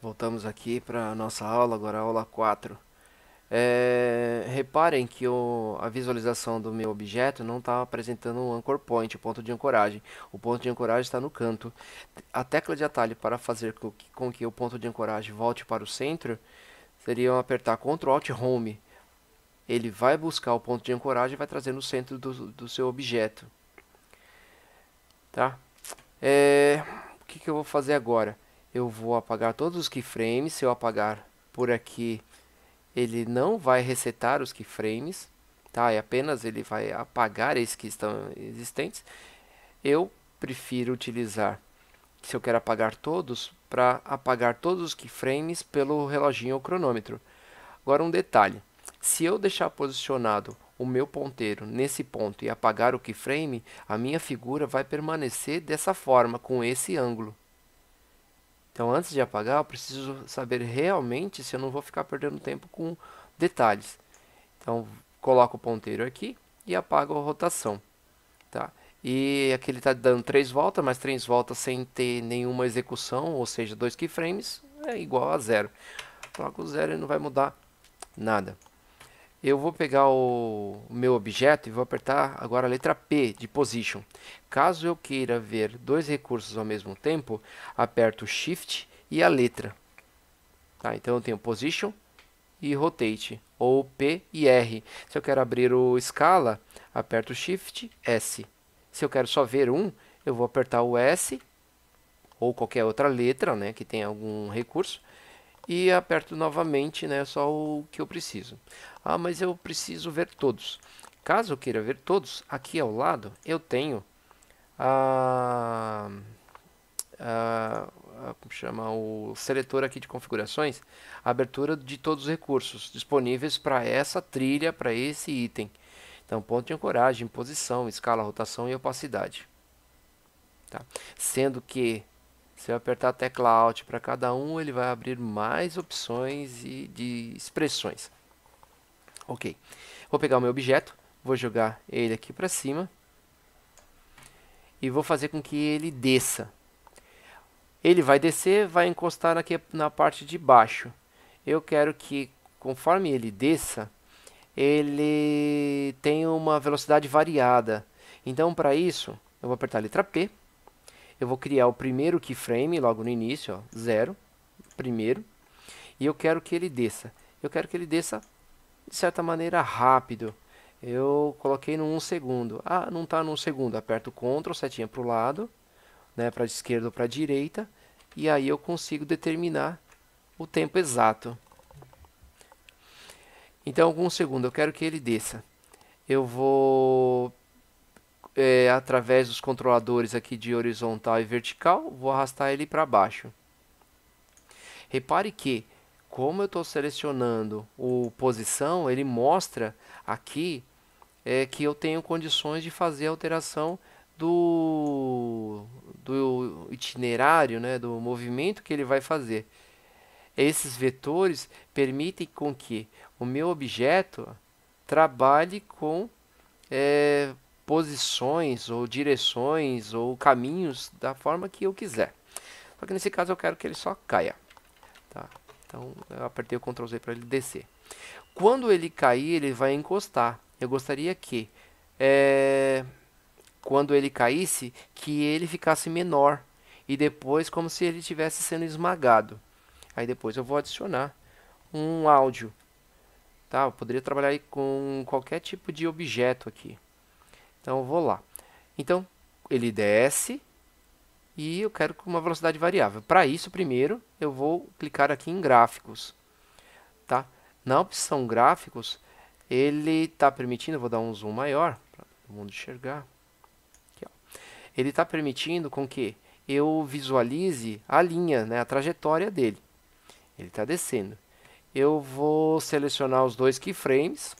Voltamos aqui para a nossa aula, agora a aula 4. Reparem que a visualização do meu objeto não está apresentando um anchor point, o ponto de ancoragem. O ponto de ancoragem está no canto. A tecla de atalho para fazer com que o ponto de ancoragem volte para o centro seria apertar Ctrl Alt Home. Ele vai buscar o ponto de ancoragem e vai trazer no centro do seu objeto. Tá? O que eu vou fazer agora? Eu vou apagar todos os keyframes. Se eu apagar por aqui, ele não vai resetar os keyframes, tá? É apenas ele vai apagar esses que estão existentes. Eu prefiro utilizar, se eu quero apagar todos, para apagar todos os keyframes pelo reloginho ou cronômetro. Agora um detalhe, se eu deixar posicionado o meu ponteiro nesse ponto e apagar o keyframe, a minha figura vai permanecer dessa forma, com esse ângulo. Então, antes de apagar, eu preciso saber realmente se eu não vou ficar perdendo tempo com detalhes. Então, coloco o ponteiro aqui e apago a rotação. Tá? E aqui ele está dando 3 voltas, mas 3 voltas sem ter nenhuma execução, ou seja, 2 keyframes, é igual a zero. Coloco zero e não vai mudar nada. Eu vou pegar o meu objeto e vou apertar agora a letra P de Position. Caso eu queira ver dois recursos ao mesmo tempo, aperto Shift e a letra. Tá? Então eu tenho Position e Rotate, ou P e R. Se eu quero abrir o Scala, aperto Shift, S. Se eu quero só ver um, eu vou apertar o S, ou qualquer outra letra, né, que tenha algum recurso, e aperto novamente, né, só o que eu preciso. Ah, mas eu preciso ver todos. Caso eu queira ver todos, aqui ao lado eu tenho a, como chama, o seletor aqui de configurações, a abertura de todos os recursos disponíveis para essa trilha, para esse item. Então, ponto de ancoragem, posição, escala, rotação e opacidade. Tá? Sendo que se eu apertar a tecla Alt para cada um, ele vai abrir mais opções de expressões. Ok. Vou pegar o meu objeto, vou jogar ele aqui para cima e vou fazer com que ele desça. Ele vai descer, vai encostar aqui na parte de baixo. Eu quero que, conforme ele desça, ele tenha uma velocidade variada. Então, para isso, eu vou apertar a letra P. Eu vou criar o primeiro keyframe logo no início, ó, 0, primeiro, e eu quero que ele desça. Eu quero que ele desça de certa maneira rápido. Eu coloquei no 1 segundo. Ah, não está no 1 segundo. Aperto Ctrl, setinha para o lado, né, para a esquerda ou para a direita, e aí eu consigo determinar o tempo exato. Então, com 1 segundo, eu quero que ele desça. Eu vou através dos controladores aqui de horizontal e vertical, vou arrastar ele para baixo. Repare que, como eu estou selecionando o posição, ele mostra aqui que eu tenho condições de fazer a alteração do itinerário, né, do movimento que ele vai fazer. Esses vetores permitem com que o meu objeto trabalhe com posições ou direções ou caminhos da forma que eu quiser. Só que nesse caso eu quero que ele só caia. Tá? Então eu apertei o Ctrl Z para ele descer. Quando ele cair, ele vai encostar. Eu gostaria que quando ele caísse, que ele ficasse menor. E depois como se ele estivesse sendo esmagado. Aí depois eu vou adicionar um áudio. Tá? Eu poderia trabalhar aí com qualquer tipo de objeto aqui. Então eu vou lá. Então ele desce e eu quero com uma velocidade variável. Para isso, primeiro eu vou clicar aqui em gráficos. Tá? Na opção gráficos, ele está permitindo, vou dar um zoom maior para todo mundo enxergar. Aqui, ó. Ele está permitindo com que eu visualize a linha, né, a trajetória dele. Ele está descendo. Eu vou selecionar os dois keyframes.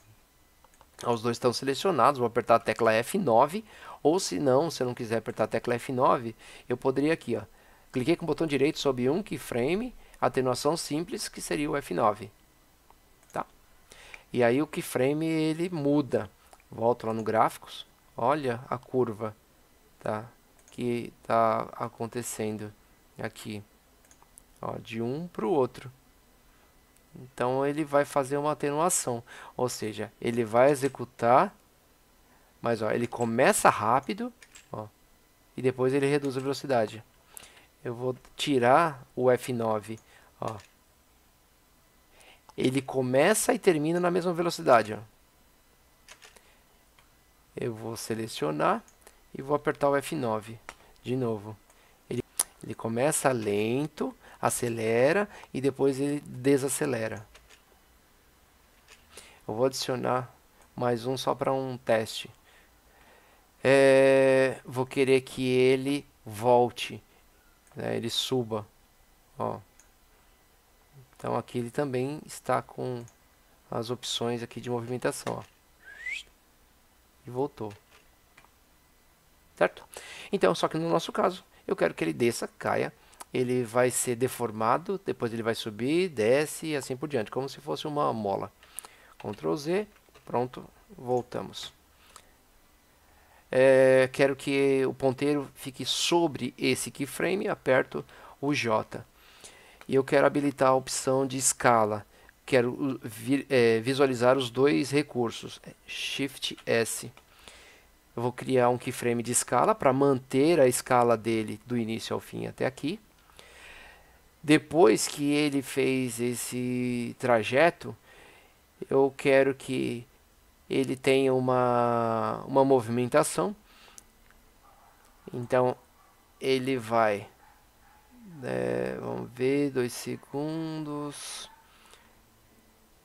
Os dois estão selecionados, vou apertar a tecla F9, ou se não, se eu não quiser apertar a tecla F9, eu poderia aqui, ó, cliquei com o botão direito sobre um keyframe, atenuação simples, que seria o F9. Tá? E aí o keyframe ele muda. Volto lá no gráficos, olha a curva, tá, que está acontecendo aqui. ó, de um para o outro. Então ele vai fazer uma atenuação, ou seja, ele vai executar, mas ó, ele começa rápido, ó, e depois ele reduz a velocidade. Eu vou tirar o F9, ó. Ele começa e termina na mesma velocidade, ó. Eu vou selecionar e vou apertar o F9 de novo. Ele começa lento, acelera e depois ele desacelera. Eu vou adicionar mais um só para um teste. Vou querer que ele volte, né, ele suba. Ó. Então aqui ele também está com as opções aqui de movimentação. Ó. E voltou. Certo? Então, só que no nosso caso, eu quero que ele desça, caia. Ele vai ser deformado, depois ele vai subir, desce e assim por diante, como se fosse uma mola. Ctrl Z, pronto, voltamos. Quero que o ponteiro fique sobre esse keyframe, aperto o J. E eu quero habilitar a opção de escala. Quero visualizar os dois recursos, Shift S. Eu vou criar um keyframe de escala para manter a escala dele do início ao fim até aqui. Depois que ele fez esse trajeto, eu quero que ele tenha uma movimentação. Então, ele vai... vamos ver, 2 segundos.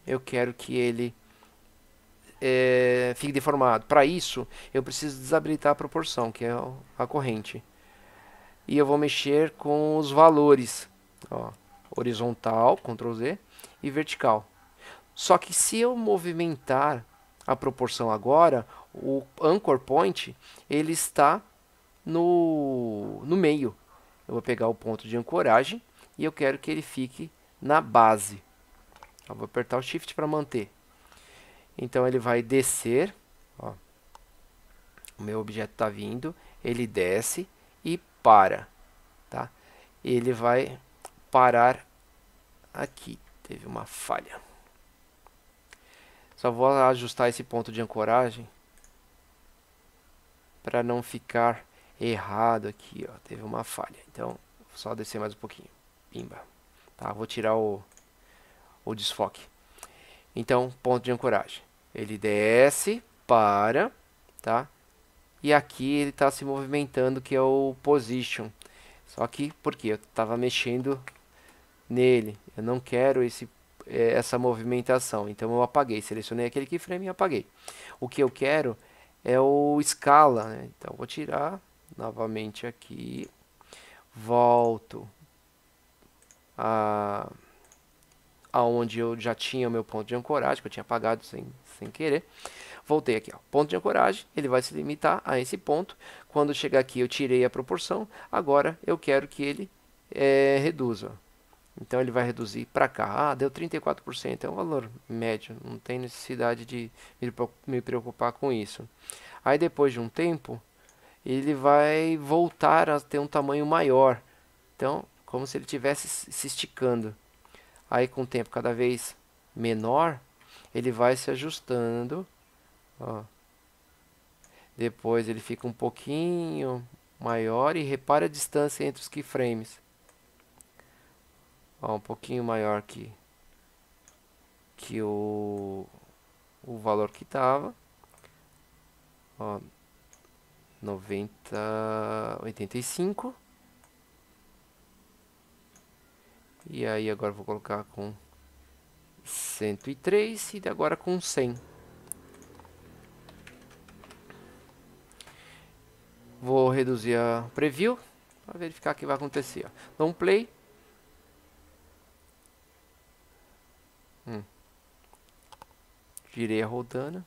Eu quero que ele fique deformado. Para isso, eu preciso desabilitar a proporção, que é a corrente. E eu vou mexer com os valores. Ó, horizontal, Ctrl Z, e vertical. Só que se eu movimentar a proporção agora, o anchor point ele está no meio. Eu vou pegar o ponto de ancoragem e eu quero que ele fique na base. Eu vou apertar o Shift para manter. Então ele vai descer. Ó. O meu objeto está vindo, ele desce e para. Tá? Ele vai parar aqui. Teve uma falha. Só vou ajustar esse ponto de ancoragem para não ficar errado aqui, ó. Teve uma falha. Então, só descer mais um pouquinho. Pimba. Tá, vou tirar o desfoque. Então, ponto de ancoragem. Ele desce, para, tá? E aqui ele está se movimentando, que é o position. Só que, porque eu estava mexendo nele. Eu não quero essa movimentação. Então eu apaguei. Selecionei aquele keyframe e apaguei. O que eu quero é o escala, né? Então vou tirar novamente aqui. Volto aonde eu já tinha o meu ponto de ancoragem, que eu tinha apagado sem querer. Voltei aqui, ó. Ponto de ancoragem, ele vai se limitar a esse ponto. Quando chegar aqui eu tirei a proporção. Agora eu quero que ele reduza. Então ele vai reduzir para cá. Ah, deu 34%, é um valor médio, não tem necessidade de me preocupar com isso. Aí depois de um tempo, ele vai voltar a ter um tamanho maior. Então, como se ele estivesse se esticando. Aí com o tempo cada vez menor, ele vai se ajustando. Ó. Depois ele fica um pouquinho maior e repara a distância entre os keyframes. Ó, um pouquinho maior que o valor que estava. 85. E aí agora vou colocar com 103 e agora com 100. Vou reduzir a preview para verificar o que vai acontecer. Ó. Dá um play. Girei a rodana.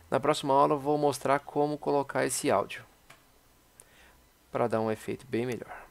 Na próxima aula eu vou mostrar como colocar esse áudio para dar um efeito bem melhor.